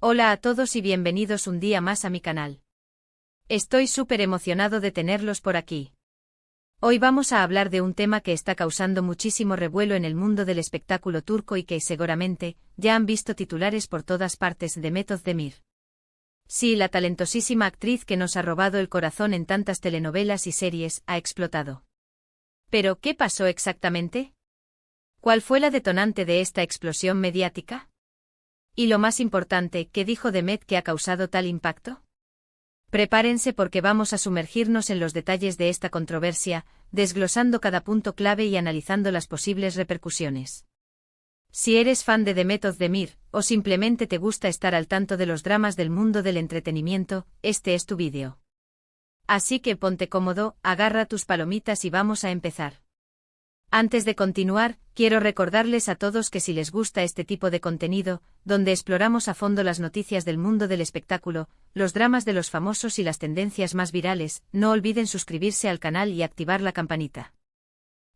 Hola a todos y bienvenidos un día más a mi canal. Estoy súper emocionado de tenerlos por aquí. Hoy vamos a hablar de un tema que está causando muchísimo revuelo en el mundo del espectáculo turco y que seguramente ya han visto titulares por todas partes: Demet Özdemir. Sí, la talentosísima actriz que nos ha robado el corazón en tantas telenovelas y series ha explotado. ¿Pero qué pasó exactamente? ¿Cuál fue la detonante de esta explosión mediática? Y lo más importante, ¿qué dijo Demet que ha causado tal impacto? Prepárense porque vamos a sumergirnos en los detalles de esta controversia, desglosando cada punto clave y analizando las posibles repercusiones. Si eres fan de Demet Özdemir, o simplemente te gusta estar al tanto de los dramas del mundo del entretenimiento, este es tu vídeo. Así que ponte cómodo, agarra tus palomitas y vamos a empezar. Antes de continuar, quiero recordarles a todos que si les gusta este tipo de contenido, donde exploramos a fondo las noticias del mundo del espectáculo, los dramas de los famosos y las tendencias más virales, no olviden suscribirse al canal y activar la campanita.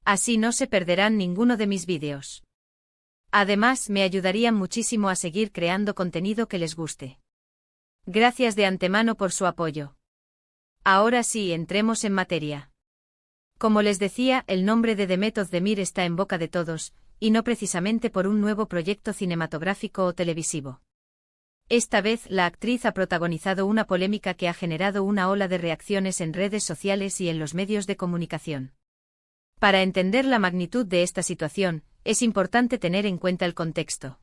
Así no se perderán ninguno de mis vídeos. Además, me ayudarían muchísimo a seguir creando contenido que les guste. Gracias de antemano por su apoyo. Ahora sí, entremos en materia. Como les decía, el nombre de Demet Özdemir está en boca de todos, y no precisamente por un nuevo proyecto cinematográfico o televisivo. Esta vez, la actriz ha protagonizado una polémica que ha generado una ola de reacciones en redes sociales y en los medios de comunicación. Para entender la magnitud de esta situación, es importante tener en cuenta el contexto.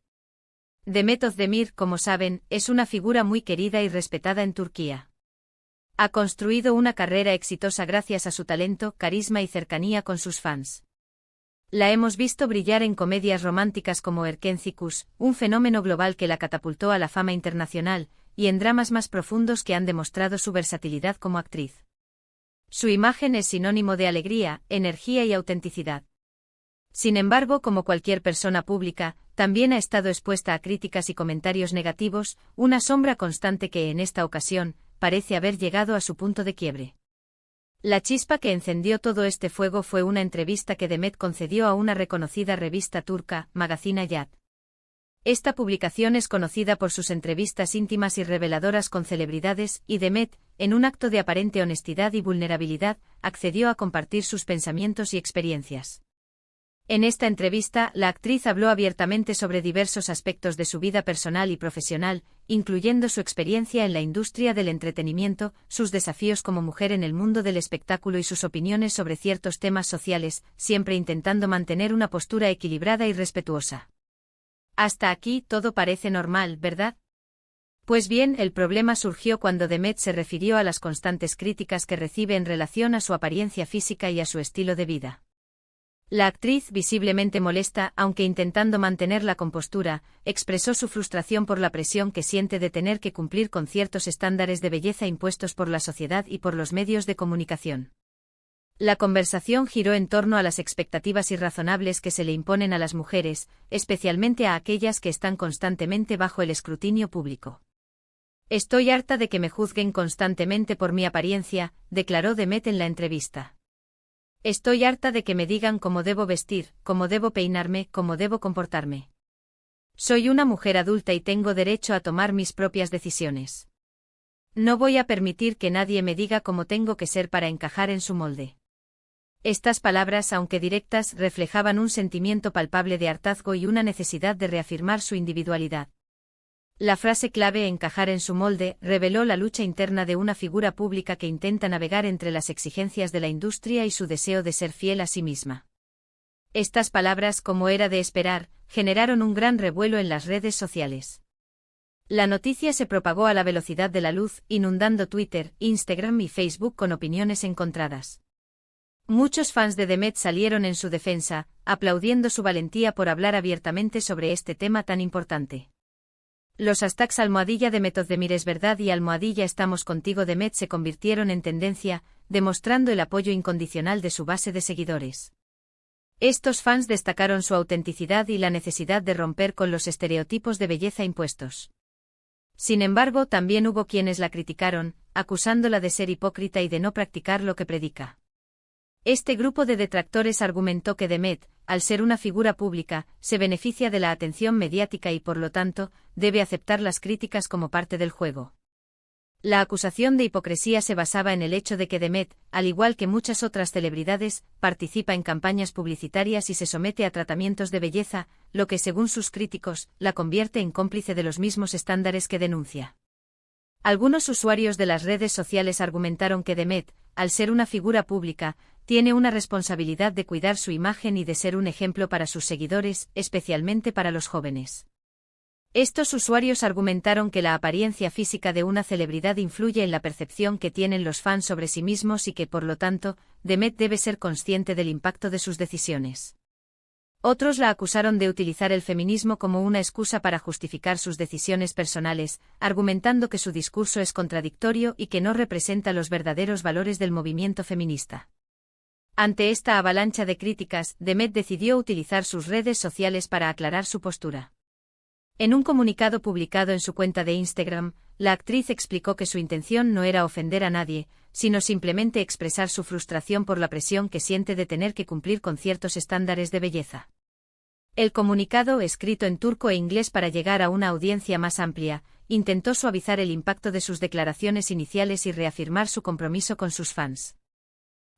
Demet Özdemir, como saben, es una figura muy querida y respetada en Turquía. Ha construido una carrera exitosa gracias a su talento, carisma y cercanía con sus fans. La hemos visto brillar en comedias románticas como Erkenci, un fenómeno global que la catapultó a la fama internacional, y en dramas más profundos que han demostrado su versatilidad como actriz. Su imagen es sinónimo de alegría, energía y autenticidad. Sin embargo, como cualquier persona pública, también ha estado expuesta a críticas y comentarios negativos, una sombra constante que en esta ocasión parece haber llegado a su punto de quiebre. La chispa que encendió todo este fuego fue una entrevista que Demet concedió a una reconocida revista turca, Magazine Hayat. Esta publicación es conocida por sus entrevistas íntimas y reveladoras con celebridades, y Demet, en un acto de aparente honestidad y vulnerabilidad, accedió a compartir sus pensamientos y experiencias. En esta entrevista, la actriz habló abiertamente sobre diversos aspectos de su vida personal y profesional, incluyendo su experiencia en la industria del entretenimiento, sus desafíos como mujer en el mundo del espectáculo y sus opiniones sobre ciertos temas sociales, siempre intentando mantener una postura equilibrada y respetuosa. Hasta aquí todo parece normal, ¿verdad? Pues bien, el problema surgió cuando Demet se refirió a las constantes críticas que recibe en relación a su apariencia física y a su estilo de vida. La actriz, visiblemente molesta, aunque intentando mantener la compostura, expresó su frustración por la presión que siente de tener que cumplir con ciertos estándares de belleza impuestos por la sociedad y por los medios de comunicación. La conversación giró en torno a las expectativas irrazonables que se le imponen a las mujeres, especialmente a aquellas que están constantemente bajo el escrutinio público. Estoy harta de que me juzguen constantemente por mi apariencia, declaró Demet en la entrevista. Estoy harta de que me digan cómo debo vestir, cómo debo peinarme, cómo debo comportarme. Soy una mujer adulta y tengo derecho a tomar mis propias decisiones. No voy a permitir que nadie me diga cómo tengo que ser para encajar en su molde. Estas palabras, aunque directas, reflejaban un sentimiento palpable de hartazgo y una necesidad de reafirmar su individualidad. La frase clave "encajar en su molde" reveló la lucha interna de una figura pública que intenta navegar entre las exigencias de la industria y su deseo de ser fiel a sí misma. Estas palabras, como era de esperar, generaron un gran revuelo en las redes sociales. La noticia se propagó a la velocidad de la luz, inundando Twitter, Instagram y Facebook con opiniones encontradas. Muchos fans de Demet salieron en su defensa, aplaudiendo su valentía por hablar abiertamente sobre este tema tan importante. Los hashtags #Demet Özdemir es verdad y #Estamos contigo Demet se convirtieron en tendencia, demostrando el apoyo incondicional de su base de seguidores. Estos fans destacaron su autenticidad y la necesidad de romper con los estereotipos de belleza impuestos. Sin embargo, también hubo quienes la criticaron, acusándola de ser hipócrita y de no practicar lo que predica. Este grupo de detractores argumentó que Demet, al ser una figura pública, se beneficia de la atención mediática y por lo tanto, debe aceptar las críticas como parte del juego. La acusación de hipocresía se basaba en el hecho de que Demet, al igual que muchas otras celebridades, participa en campañas publicitarias y se somete a tratamientos de belleza, lo que según sus críticos, la convierte en cómplice de los mismos estándares que denuncia. Algunos usuarios de las redes sociales argumentaron que Demet, al ser una figura pública, tiene una responsabilidad de cuidar su imagen y de ser un ejemplo para sus seguidores, especialmente para los jóvenes. Estos usuarios argumentaron que la apariencia física de una celebridad influye en la percepción que tienen los fans sobre sí mismos y que, por lo tanto, Demet debe ser consciente del impacto de sus decisiones. Otros la acusaron de utilizar el feminismo como una excusa para justificar sus decisiones personales, argumentando que su discurso es contradictorio y que no representa los verdaderos valores del movimiento feminista. Ante esta avalancha de críticas, Demet decidió utilizar sus redes sociales para aclarar su postura. En un comunicado publicado en su cuenta de Instagram, la actriz explicó que su intención no era ofender a nadie, sino simplemente expresar su frustración por la presión que siente de tener que cumplir con ciertos estándares de belleza. El comunicado, escrito en turco e inglés para llegar a una audiencia más amplia, intentó suavizar el impacto de sus declaraciones iniciales y reafirmar su compromiso con sus fans.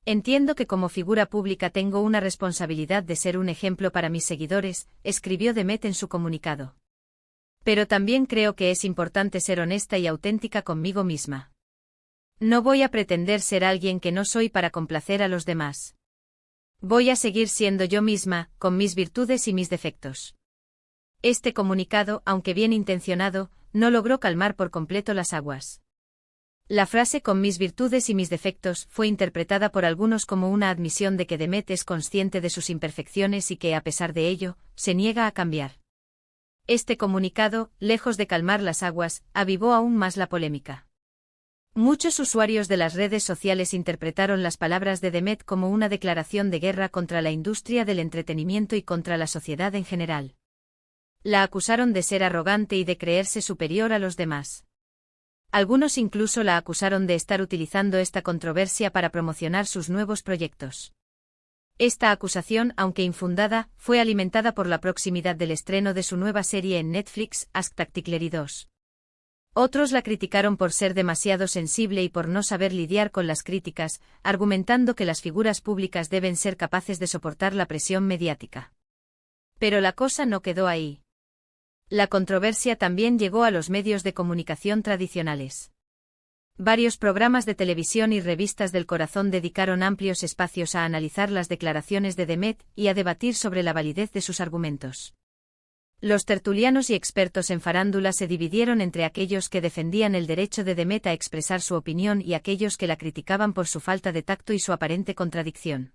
Entiendo que como figura pública tengo una responsabilidad de ser un ejemplo para mis seguidores, escribió Demet en su comunicado. Pero también creo que es importante ser honesta y auténtica conmigo misma. No voy a pretender ser alguien que no soy para complacer a los demás. Voy a seguir siendo yo misma, con mis virtudes y mis defectos. Este comunicado, aunque bien intencionado, no logró calmar por completo las aguas. La frase "con mis virtudes y mis defectos" fue interpretada por algunos como una admisión de que Demet es consciente de sus imperfecciones y que, a pesar de ello, se niega a cambiar. Este comunicado, lejos de calmar las aguas, avivó aún más la polémica. Muchos usuarios de las redes sociales interpretaron las palabras de Demet como una declaración de guerra contra la industria del entretenimiento y contra la sociedad en general. La acusaron de ser arrogante y de creerse superior a los demás. Algunos incluso la acusaron de estar utilizando esta controversia para promocionar sus nuevos proyectos. Esta acusación, aunque infundada, fue alimentada por la proximidad del estreno de su nueva serie en Netflix, Aşk 2. Otros la criticaron por ser demasiado sensible y por no saber lidiar con las críticas, argumentando que las figuras públicas deben ser capaces de soportar la presión mediática. Pero la cosa no quedó ahí. La controversia también llegó a los medios de comunicación tradicionales. Varios programas de televisión y revistas del corazón dedicaron amplios espacios a analizar las declaraciones de Demet y a debatir sobre la validez de sus argumentos. Los tertulianos y expertos en farándula se dividieron entre aquellos que defendían el derecho de Demet a expresar su opinión y aquellos que la criticaban por su falta de tacto y su aparente contradicción.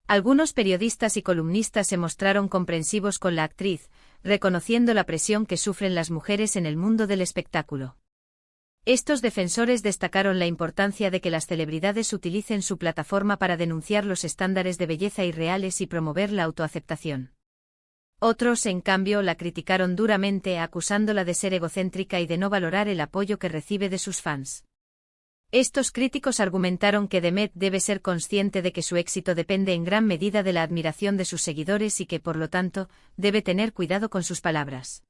Algunos periodistas y columnistas se mostraron comprensivos con la actriz, reconociendo la presión que sufren las mujeres en el mundo del espectáculo. Estos defensores destacaron la importancia de que las celebridades utilicen su plataforma para denunciar los estándares de belleza irreales y promover la autoaceptación. Otros, en cambio, la criticaron duramente, acusándola de ser egocéntrica y de no valorar el apoyo que recibe de sus fans. Estos críticos argumentaron que Demet debe ser consciente de que su éxito depende en gran medida de la admiración de sus seguidores y que, por lo tanto, debe tener cuidado con sus palabras.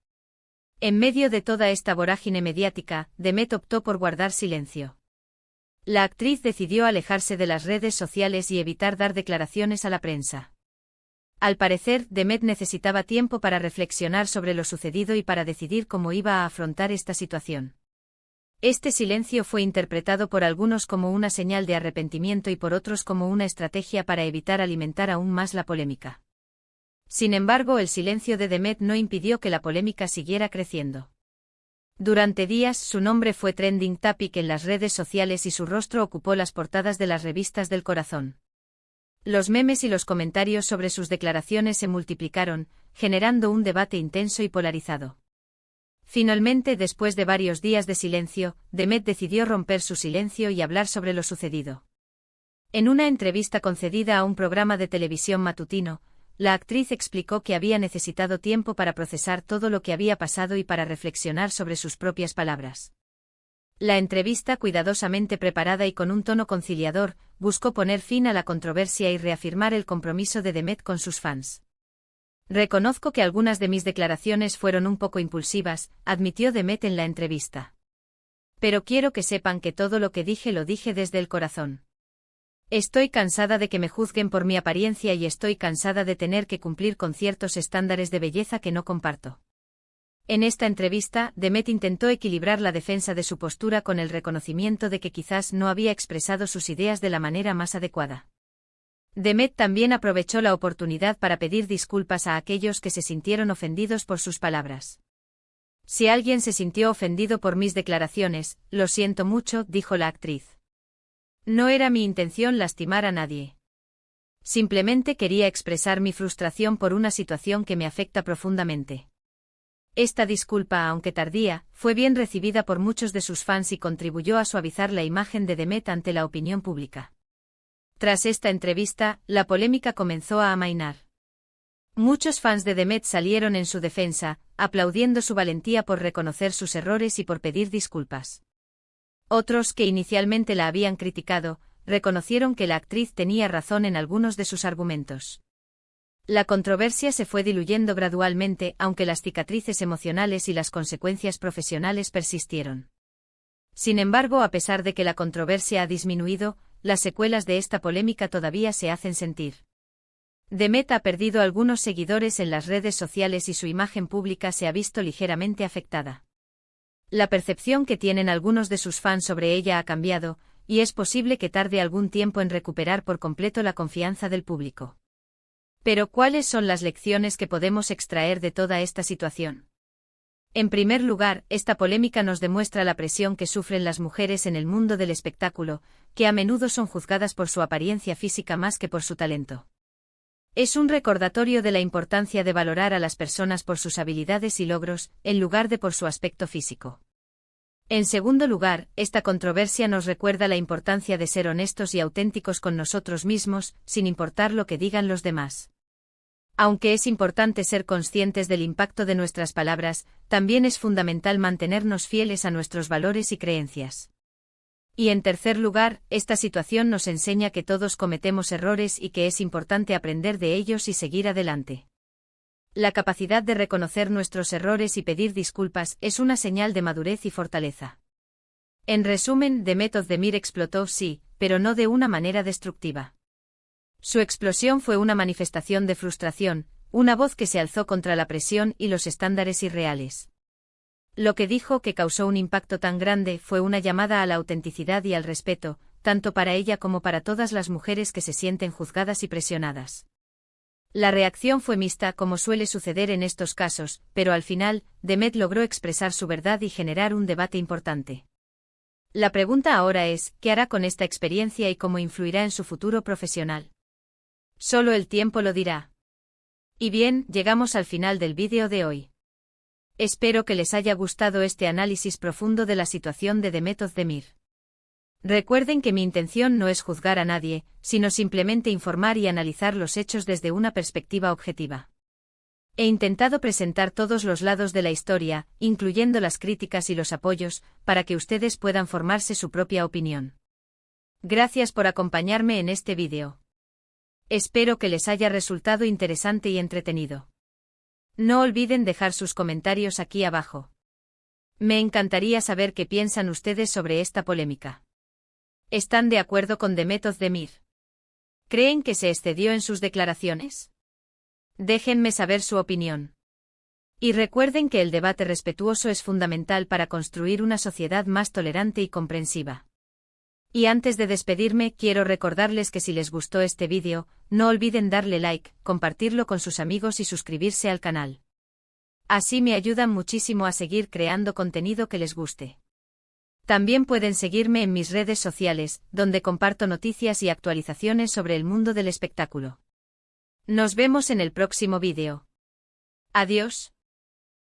En medio de toda esta vorágine mediática, Demet optó por guardar silencio. La actriz decidió alejarse de las redes sociales y evitar dar declaraciones a la prensa. Al parecer, Demet necesitaba tiempo para reflexionar sobre lo sucedido y para decidir cómo iba a afrontar esta situación. Este silencio fue interpretado por algunos como una señal de arrepentimiento y por otros como una estrategia para evitar alimentar aún más la polémica. Sin embargo, el silencio de Demet no impidió que la polémica siguiera creciendo. Durante días, su nombre fue trending topic en las redes sociales y su rostro ocupó las portadas de las revistas del corazón. Los memes y los comentarios sobre sus declaraciones se multiplicaron, generando un debate intenso y polarizado. Finalmente, después de varios días de silencio, Demet decidió romper su silencio y hablar sobre lo sucedido. En una entrevista concedida a un programa de televisión matutino, la actriz explicó que había necesitado tiempo para procesar todo lo que había pasado y para reflexionar sobre sus propias palabras. La entrevista, cuidadosamente preparada y con un tono conciliador, buscó poner fin a la controversia y reafirmar el compromiso de Demet con sus fans. Reconozco que algunas de mis declaraciones fueron un poco impulsivas, admitió Demet en la entrevista. Pero quiero que sepan que todo lo que dije lo dije desde el corazón. Estoy cansada de que me juzguen por mi apariencia y estoy cansada de tener que cumplir con ciertos estándares de belleza que no comparto. En esta entrevista, Demet intentó equilibrar la defensa de su postura con el reconocimiento de que quizás no había expresado sus ideas de la manera más adecuada. Demet también aprovechó la oportunidad para pedir disculpas a aquellos que se sintieron ofendidos por sus palabras. Si alguien se sintió ofendido por mis declaraciones, lo siento mucho, dijo la actriz. No era mi intención lastimar a nadie. Simplemente quería expresar mi frustración por una situación que me afecta profundamente. Esta disculpa, aunque tardía, fue bien recibida por muchos de sus fans y contribuyó a suavizar la imagen de Demet ante la opinión pública. Tras esta entrevista, la polémica comenzó a amainar. Muchos fans de Demet salieron en su defensa, aplaudiendo su valentía por reconocer sus errores y por pedir disculpas. Otros, que inicialmente la habían criticado, reconocieron que la actriz tenía razón en algunos de sus argumentos. La controversia se fue diluyendo gradualmente, aunque las cicatrices emocionales y las consecuencias profesionales persistieron. Sin embargo, a pesar de que la controversia ha disminuido, las secuelas de esta polémica todavía se hacen sentir. Demet ha perdido algunos seguidores en las redes sociales y su imagen pública se ha visto ligeramente afectada. La percepción que tienen algunos de sus fans sobre ella ha cambiado, y es posible que tarde algún tiempo en recuperar por completo la confianza del público. Pero ¿cuáles son las lecciones que podemos extraer de toda esta situación? En primer lugar, esta polémica nos demuestra la presión que sufren las mujeres en el mundo del espectáculo, que a menudo son juzgadas por su apariencia física más que por su talento. Es un recordatorio de la importancia de valorar a las personas por sus habilidades y logros, en lugar de por su aspecto físico. En segundo lugar, esta controversia nos recuerda la importancia de ser honestos y auténticos con nosotros mismos, sin importar lo que digan los demás. Aunque es importante ser conscientes del impacto de nuestras palabras, también es fundamental mantenernos fieles a nuestros valores y creencias. Y en tercer lugar, esta situación nos enseña que todos cometemos errores y que es importante aprender de ellos y seguir adelante. La capacidad de reconocer nuestros errores y pedir disculpas es una señal de madurez y fortaleza. En resumen, Demet Özdemir explotó, sí, pero no de una manera destructiva. Su explosión fue una manifestación de frustración, una voz que se alzó contra la presión y los estándares irreales. Lo que dijo que causó un impacto tan grande fue una llamada a la autenticidad y al respeto, tanto para ella como para todas las mujeres que se sienten juzgadas y presionadas. La reacción fue mixta, como suele suceder en estos casos, pero al final, Demet logró expresar su verdad y generar un debate importante. La pregunta ahora es, ¿qué hará con esta experiencia y cómo influirá en su futuro profesional? Solo el tiempo lo dirá. Y bien, llegamos al final del vídeo de hoy. Espero que les haya gustado este análisis profundo de la situación de Demet Özdemir. Recuerden que mi intención no es juzgar a nadie, sino simplemente informar y analizar los hechos desde una perspectiva objetiva. He intentado presentar todos los lados de la historia, incluyendo las críticas y los apoyos, para que ustedes puedan formarse su propia opinión. Gracias por acompañarme en este vídeo. Espero que les haya resultado interesante y entretenido. No olviden dejar sus comentarios aquí abajo. Me encantaría saber qué piensan ustedes sobre esta polémica. ¿Están de acuerdo con Demet Özdemir? ¿Creen que se excedió en sus declaraciones? Déjenme saber su opinión. Y recuerden que el debate respetuoso es fundamental para construir una sociedad más tolerante y comprensiva. Y antes de despedirme, quiero recordarles que si les gustó este vídeo, no olviden darle like, compartirlo con sus amigos y suscribirse al canal. Así me ayudan muchísimo a seguir creando contenido que les guste. También pueden seguirme en mis redes sociales, donde comparto noticias y actualizaciones sobre el mundo del espectáculo. Nos vemos en el próximo vídeo. Adiós.